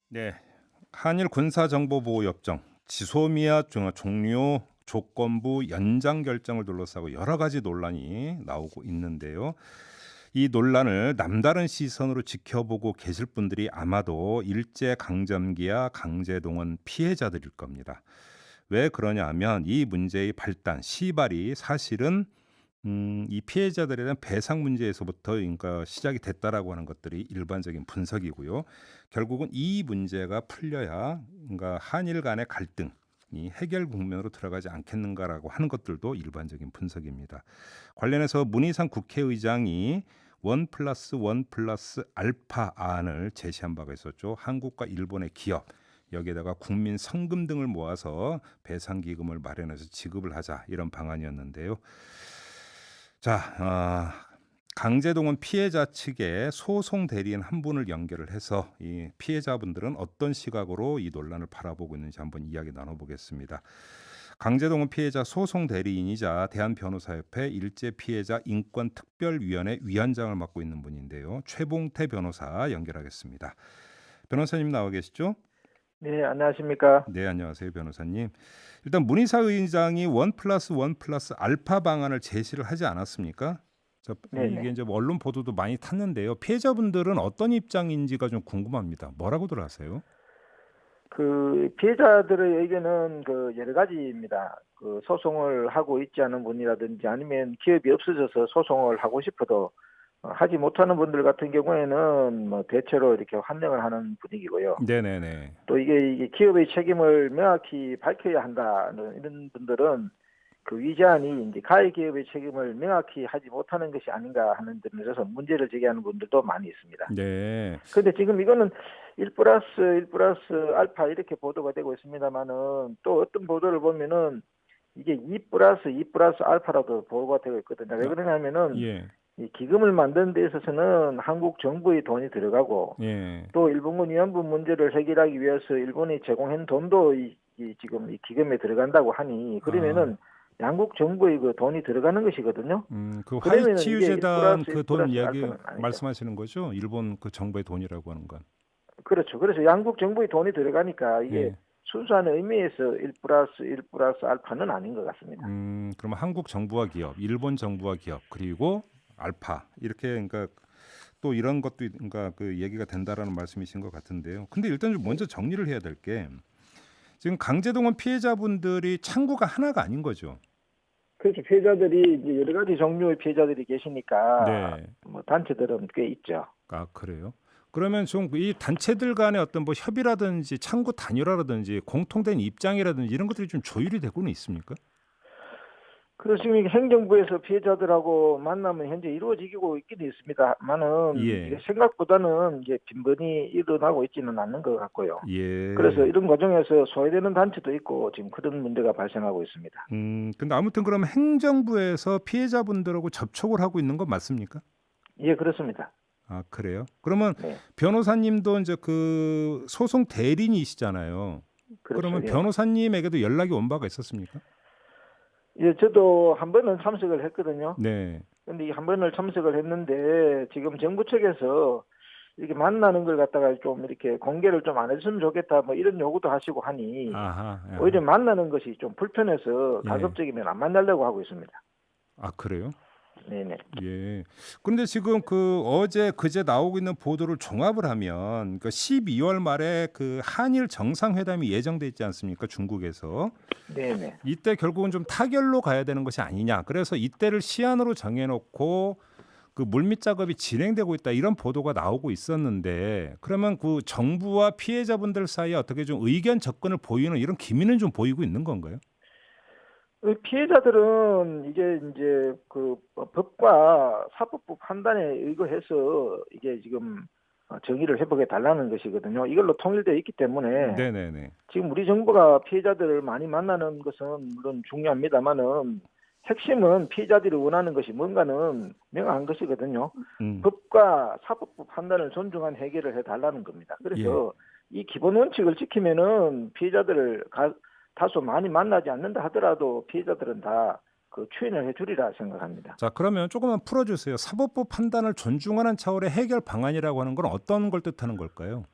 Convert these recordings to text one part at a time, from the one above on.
네, 한일 군사정보보호협정 지소미아 종료 조건부 연장 결정을 둘러싸고 여러 가지 논란이 나오고 있는데요. 이 논란을 남다른 시선으로 지켜보고 계실 분들이 아마도 일제 강점기와 강제동원 피해자들일 겁니다. 왜 그러냐 하면 이 문제의 발단, 시발이 사실은 이 피해자들에 대한 배상 문제에서부터 그러니까 시작이 됐다라고 하는 것들이 일반적인 분석이고요. 결국은 이 문제가 풀려야 그러니까 한일 간의 갈등이 해결 국면으로 들어가지 않겠는가라고 하는 것들도 일반적인 분석입니다. 관련해서 문희상 국회의장이 원 플러스 원 플러스 알파 안을 제시한 바가 있었죠. 한국과 일본의 기업 여기에다가 국민 성금 등을 모아서 배상 기금을 마련해서 지급을 하자 이런 방안이었는데요. 자, 강제동원 피해자 측의 소송 대리인 한 분을 연결을 해서 이 피해자분들은 어떤 시각으로 이 논란을 바라보고 있는지 한번 이야기 나눠보겠습니다. 강제동원 피해자 소송 대리인이자 대한변호사협회 일제피해자 인권특별위원회 위원장을 맡고 있는 분인데요. 최봉태 변호사 연결하겠습니다. 변호사님 나와 계시죠? 네, 안녕하십니까? 네, 안녕하세요, 변호사님. 일단 문희사 의장이 원 플러스 원 플러스 알파 방안을 제시를 하지 않았습니까? 이게 네네. 이제 뭐 언론 보도도 많이 탔는데요. 피해자분들은 어떤 입장인지가 좀 궁금합니다. 뭐라고 들어가세요? 피해자들의 의견은 여러 가지입니다. 소송을 하고 있지 않은 분이라든지 아니면 기업이 없어져서 소송을 하고 싶어도 하지 못하는 분들 같은 경우에는 뭐 대체로 이렇게 환영을 하는 분위기고요. 네네네. 또 이게 기업의 책임을 명확히 밝혀야 한다는 이런 분들은 위자안이 이제 가해 기업의 책임을 명확히 하지 못하는 것이 아닌가 하는 점에서 문제를 제기하는 분들도 많이 있습니다. 네. 그런데 지금 이거는 1 플러스 1 플러스 알파 이렇게 보도가 되고 있습니다만은 또 어떤 보도를 보면은 이게 2 플러스 2 플러스 알파라도 보도가 되고 있거든요. 왜 아, 그러냐면은 예. 이 기금을 만드는 데 있어서는 한국 정부의 돈이 들어가고 예. 또 일본군 위안부 문제를 해결하기 위해서 일본이 제공한 돈도 지금 이 기금에 들어간다고 하니 아, 그러면은 양국 정부의 돈이 들어가는 것이거든요. 그 그러면은 이게 1 하이치유재단 플러스 1 그 돈 플러스 이야기 알파는 아니죠. 말씀하시는 거죠? 일본 그 정부의 돈이라고 하는 건. 그렇죠. 그래서 양국 정부의 돈이 들어가니까 이게 예. 순수한 의미에서 1 플러스 1 플러스 알파는 아닌 것 같습니다. 그러면 한국 정부와 기업, 일본 정부와 기업, 그리고 알파 이렇게 그러니까 또 이런 것도 그러니까 그 얘기가 된다라는 말씀이신 것 같은데요. 근데 일단 좀 네. 먼저 정리를 해야 될 게 지금 강제동원 피해자분들이 창구가 하나가 아닌 거죠. 그렇죠. 피해자들이 이제 여러 가지 종류의 피해자들이 계시니까 네. 뭐 단체들은 꽤 있죠. 아, 그래요? 그러면 좀 이 단체들 간의 어떤 뭐 협의라든지 창구 단일화라든지 공통된 입장이라든지 이런 것들이 좀 조율이 되고는 있습니까? 그래서 지금 이게 행정부에서 피해자들하고 만남은 현재 이루어지고 있긴 있습니다만은 이게 예. 생각보다는 이제 빈번히 일어나고 있지는 않는 것 같고요. 그래서 예. 이런 과정에서 소외되는 단체도 있고 지금 그런 문제가 발생하고 있습니다. 근데 아무튼 그러면 행정부에서 피해자분들하고 접촉을 하고 있는 건 맞습니까? 예, 그렇습니다. 아, 그래요? 그러면 네, 변호사님도 이제 그 소송 대리인이시잖아요. 그렇죠. 그러면 예. 변호사님에게도 연락이 온 바가 있었습니까? 예, 저도 한 번은 참석을 했거든요. 네. 근데 이 한 번을 참석을 했는데 지금 정부 측에서 이렇게 만나는 걸 갖다가 좀 이렇게 공개를 좀 안 해줬으면 좋겠다 뭐 이런 요구도 하시고 하니 아하. 오히려 아하. 만나는 것이 좀 불편해서 예. 가급적이면 안 만나려고 하고 있습니다. 아, 그래요? 네네. 예. 그런데 지금 그 어제 그제 나오고 있는 보도를 종합을 하면 그 12월 말에 그 한일 정상회담이 예정돼 있지 않습니까? 중국에서. 네네. 이때 결국은 좀 타결로 가야 되는 것이 아니냐. 그래서 이때를 시한으로 정해놓고 그 물밑 작업이 진행되고 있다 이런 보도가 나오고 있었는데 그러면 그 정부와 피해자분들 사이에 어떻게 좀 의견 접근을 보이는 이런 기미는 좀 보이고 있는 건가요? 피해자들은 이제 법과 사법부 판단에 의거해서 이게 지금 정의를 회복해 달라는 것이거든요. 이걸로 통일되어 있기 때문에 네네네. 지금 우리 정부가 피해자들을 많이 만나는 것은 물론 중요합니다만은 핵심은 피해자들이 원하는 것이 뭔가는 명확한 것이거든요. 음, 법과 사법부 판단을 존중한 해결을 해달라는 겁니다. 예. 그래서 이 기본 원칙을 지키면은 피해자들을 다소 많이 만나지 않는다 하더라도 피해자들은 다 추인을 해주리라 생각합니다. 자, 그러면 조금만 풀어주세요. 사법부 판단을 존중하는 차원의 해결 방안이라고 하는 건 어떤 걸 뜻하는 걸까요?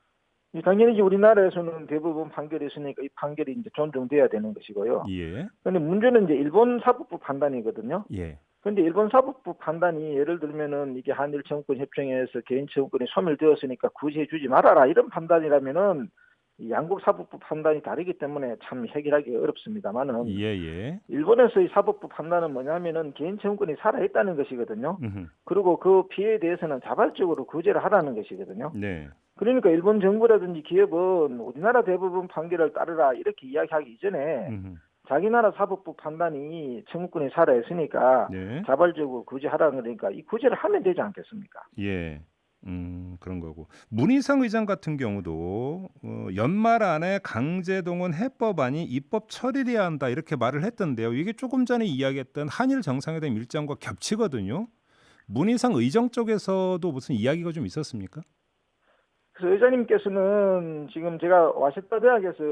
당연히 이제 우리나라에서는 대부분 판결이 있으니까 이 판결이 이제 존중돼야 되는 것이고요. 예. 그런데 문제는 이제 일본 사법부 판단이거든요. 예. 그런데 일본 사법부 판단이 예를 들면은 이게 한일 청구권 협정에서 개인 청구권이 소멸되었으니까 굳이 해주지 말아라 이런 판단이라면은 이 양국 사법부 판단이 다르기 때문에 참 해결하기 어렵습니다만은 예. 일본에서의 사법부 판단은 뭐냐면은 개인 청구권이 살아있다는 것이거든요. 음흠. 그리고 그 피해에 대해서는 자발적으로 구제를 하라는 것이거든요. 네. 그러니까 일본 정부라든지 기업은 우리나라 대부분 판결을 따르라 이렇게 이야기하기 이전에 음흠. 자기 나라 사법부 판단이 청구권이 살아있으니까 네. 자발적으로 구제하라는 거니까 이 구제를 하면 되지 않겠습니까? 예. 그런 거고. 문희상 의장 같은 경우도 연말 안에 강제동원 해법안이 입법 처리돼야 한다 이렇게 말을 했던데요. 이게 조금 전에 이야기했던 한일 정상회담 일정과 겹치거든요. 문희상 의정 쪽에서도 무슨 이야기가 좀 있었습니까? 그래서 의장님께서는 지금 제가 와세다 대학에서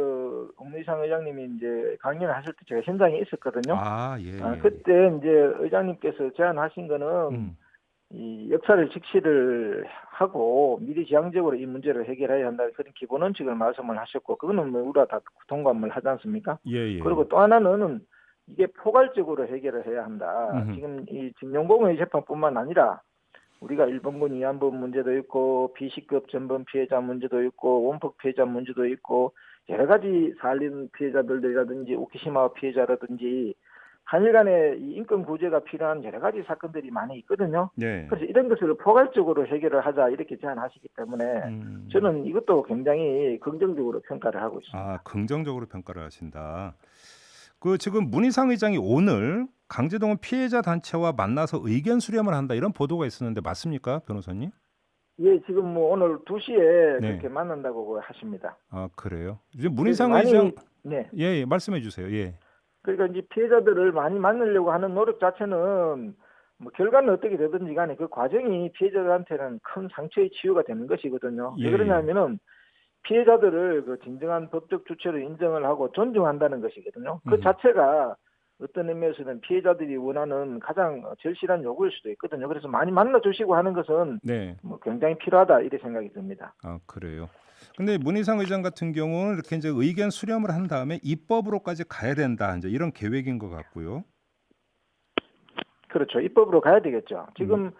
문희상 의장님이 이제 강연을 하실 때 제가 현장에 있었거든요. 아, 예. 그때 이제 의장님께서 제안하신 거는 음. 이 역사를 직시를 하고 미래지향적으로 이 문제를 해결해야 한다 그런 기본 원칙을 말씀을 하셨고 그거는 뭐 우리가 다 동감을 하지 않습니까? 예. 그리고 또 하나는 이게 포괄적으로 해결을 해야 한다. 음흠. 지금 이 진용공의 재판뿐만 아니라 우리가 일본군 위안부 문제도 있고 비시급 전범 피해자 문제도 있고 원폭 피해자 문제도 있고 여러 가지 살린 피해자들이라든지 오키시마 피해자라든지 한일 간의 이 인권 구제가 필요한 여러 가지 사건들이 많이 있거든요. 네. 그래서 이런 것을 포괄적으로 해결을 하자 이렇게 제안하시기 때문에 저는 이것도 굉장히 긍정적으로 평가를 하고 있습니다. 아, 긍정적으로 평가를 하신다. 그 지금 문희상 의장이 오늘 강제동원 피해자 단체와 만나서 의견 수렴을 한다 이런 보도가 있었는데 맞습니까, 변호사님? 예, 지금 뭐 오늘 2시에 네. 그렇게 만난다고 하십니다. 아, 그래요. 이제 문희상 많이, 의장 네. 예, 말씀해 주세요. 예. 그러니까 이제 피해자들을 많이 만나려고 하는 노력 자체는 뭐 결과는 어떻게 되든지 간에 그 과정이 피해자들한테는 큰 상처의 치유가 되는 것이거든요. 예, 왜 그러냐면은 피해자들을 그 진정한 법적 주체로 인정을 하고 존중한다는 것이거든요. 그 자체가 어떤 의미에서는 피해자들이 원하는 가장 절실한 요구일 수도 있거든요. 그래서 많이 만나주시고 하는 것은 네. 뭐 굉장히 필요하다 이렇게 생각이 듭니다. 아, 그래요. 근데 문희상 의장 같은 경우는 이렇게 이제 의견 수렴을 한 다음에 입법으로까지 가야 된다. 이제 이런 계획인 것 같고요. 그렇죠. 입법으로 가야 되겠죠. 지금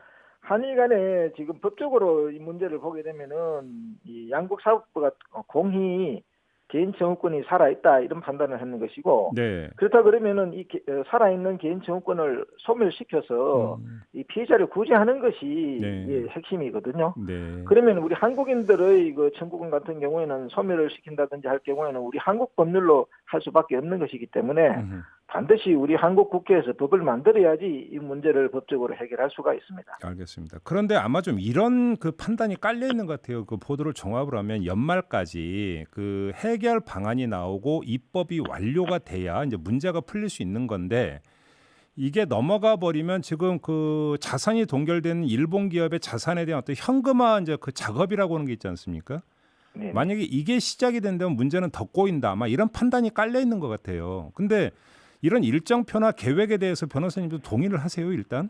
한일 간에 지금 법적으로 이 문제를 보게 되면은 이 양국 사법부가 공히 개인 청구권이 살아있다 이런 판단을 하는 것이고 네. 그렇다 그러면은 이 살아있는 개인 청구권을 소멸시켜서 이 피해자를 구제하는 것이 네. 이게 핵심이거든요. 네. 그러면 우리 한국인들의 그 청구권 같은 경우에는 소멸을 시킨다든지 할 경우에는 우리 한국 법률로 할 수밖에 없는 것이기 때문에 반드시 우리 한국 국회에서 법을 만들어야지 이 문제를 법적으로 해결할 수가 있습니다. 알겠습니다. 그런데 아마 좀 이런 그 판단이 깔려 있는 것 같아요. 그 보도를 종합을 하면 연말까지 그 해결 방안이 나오고 입법이 완료가 돼야 이제 문제가 풀릴 수 있는 건데 이게 넘어가 버리면 지금 그 자산이 동결되는 일본 기업의 자산에 대한 어떤 현금화 이제 그 작업이라고 하는 게 있지 않습니까? 네. 만약에 이게 시작이 된다면 문제는 더 꼬인다. 아마 이런 판단이 깔려 있는 것 같아요. 근데 이런 일정표나 계획에 대해서 변호사님도 동의를 하세요, 일단?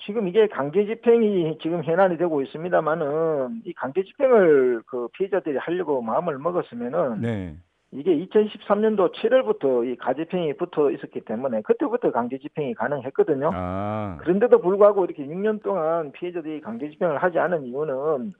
지금 이게 강제 집행이 지금 현안이 되고 있습니다만은 이 강제 집행을 그 피해자들이 하려고 마음을 먹었으면은 네. 이게 2013년도 7월부터 이 가집행이 붙어 있었기 때문에 그때부터 강제 집행이 가능했거든요. 아. 그런데도 불구하고 이렇게 6년 동안 피해자들이 강제 집행을 하지 않은 이유는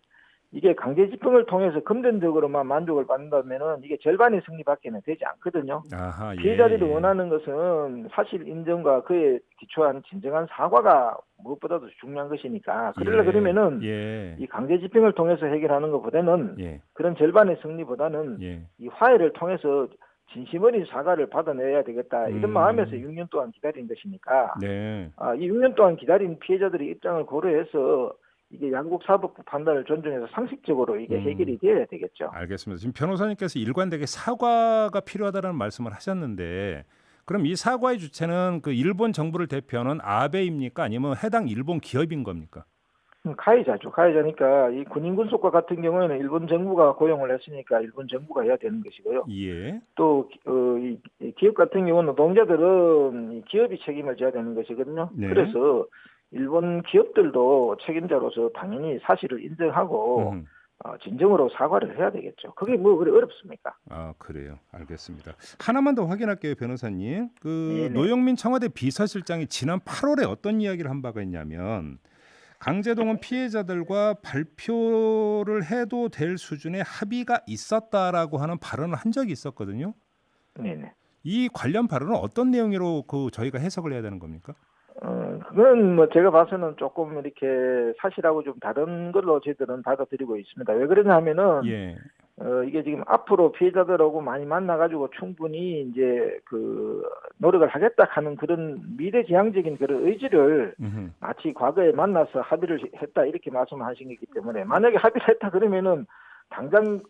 이게 강제 집행을 통해서 금전적으로만 만족을 받는다면은 이게 절반의 승리밖에는 되지 않거든요. 아하, 피해자들이 예. 원하는 것은 사실 인정과 그에 기초한 진정한 사과가 무엇보다도 중요한 것이니까 그러려 그러면은 예. 이 강제 집행을 통해서 해결하는 것보다는 예. 그런 절반의 승리보다는 예. 이 화해를 통해서 진심 어린 사과를 받아내야 되겠다 이런 마음에서 6년 동안 기다린 것이니까 네. 이 6년 동안 기다린 피해자들의 입장을 고려해서 이게 양국 사법부 판단을 존중해서 상식적으로 이게 해결이 되어야 되겠죠. 알겠습니다. 지금 변호사님께서 일관되게 사과가 필요하다는 말씀을 하셨는데 그럼 이 사과의 주체는 그 일본 정부를 대표하는 아베입니까? 아니면 해당 일본 기업인 겁니까? 가해자죠. 가해자니까 이 군인 군속과 같은 경우에는 일본 정부가 고용을 했으니까 일본 정부가 해야 되는 것이고요. 예. 또 이 기업 같은 경우는 노동자들은 이 기업이 책임을 져야 되는 것이거든요. 네. 그래서 일본 기업들도 책임자로서 당연히 사실을 인정하고 진정으로 사과를 해야 되겠죠. 그게 뭐 그리 어렵습니까? 아, 그래요. 알겠습니다. 하나만 더 확인할게요, 변호사님. 그 네네. 노영민 청와대 비서실장이 지난 8월에 어떤 이야기를 한 바가 있냐면 강제동원 피해자들과 발표를 해도 될 수준의 합의가 있었다라고 하는 발언을 한 적이 있었거든요. 네네. 이 관련 발언은 어떤 내용으로 그 저희가 해석을 해야 되는 겁니까? 그건 뭐 제가 봐서는 조금 이렇게 사실하고 좀 다른 걸로 저희들은 받아들이고 있습니다. 왜 그러냐 하면은, 예. 이게 지금 앞으로 피해자들하고 많이 만나가지고 충분히 이제 그 노력을 하겠다 하는 그런 미래지향적인 그런 의지를 음흠. 마치 과거에 만나서 합의를 했다 이렇게 말씀하신 거기 때문에 만약에 합의를 했다 그러면은 당장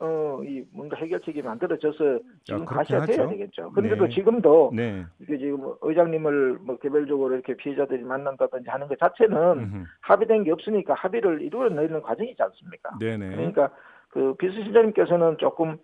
이 뭔가 해결책이 만들어져서 지금 그렇게 가셔야 돼야 하죠. 되겠죠. 그런데도 네. 지금도 네. 이게 지금 의장님을 뭐 개별적으로 이렇게 피해자들이 만난다든지 하는 것 자체는 음흠. 합의된 게 없으니까 합의를 이루어내는 과정이지 않습니까? 네네. 그러니까 그 비서실장님께서는 조금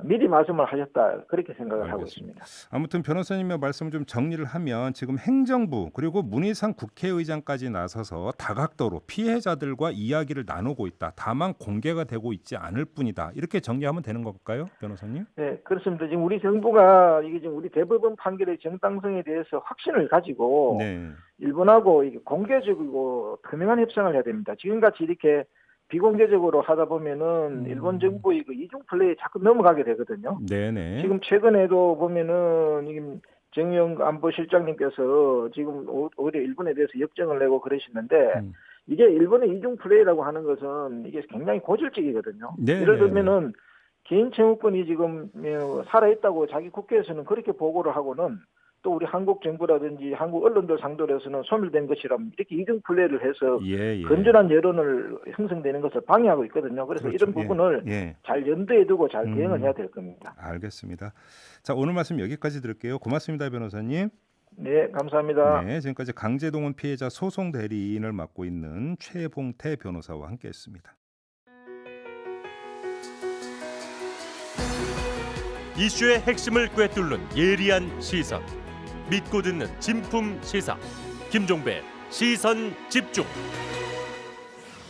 미리 말씀을 하셨다 그렇게 생각을 하고 알겠습니다. 있습니다. 아무튼 변호사님의 말씀을 좀 정리를 하면 지금 행정부 그리고 문희상 국회의장까지 나서서 다각도로 피해자들과 이야기를 나누고 있다. 다만 공개가 되고 있지 않을 뿐이다. 이렇게 정리하면 되는 걸까요, 변호사님? 네, 그렇습니다. 지금 우리 정부가 이게 지금 우리 대법원 판결의 정당성에 대해서 확신을 가지고 네. 일본하고 이게 공개적이고 투명한 협상을 해야 됩니다. 지금같이 이렇게 비공개적으로 하다 보면은 일본 정부의 그 이중 플레이에 자꾸 넘어가게 되거든요. 네네. 지금 최근에도 보면은 지금 정의용 안보실장님께서 지금 오히려 일본에 대해서 역정을 내고 그러시는데 이게 일본의 이중 플레이라고 하는 것은 이게 굉장히 고질적이거든요. 네네. 예를 들면은 개인 청구권이 지금 살아있다고 자기 국회에서는 그렇게 보고를 하고는 또 우리 한국 정부라든지 한국 언론들 상대로 해서는 소멸된 것이라면 이렇게 이중 플레이를 해서 예, 예. 건전한 여론을 형성되는 것을 방해하고 있거든요. 그래서 그렇죠. 이런 부분을 예. 잘 염두에 두고 잘 대응을 해야 될 겁니다. 알겠습니다. 자, 오늘 말씀 여기까지 드릴게요. 고맙습니다, 변호사님. 네, 감사합니다. 네, 지금까지 강제동원 피해자 소송 대리인을 맡고 있는 최봉태 변호사와 함께했습니다. 이슈의 핵심을 꿰뚫는 예리한 시선, 믿고 듣는 진품 시사 김종배 시선 집중.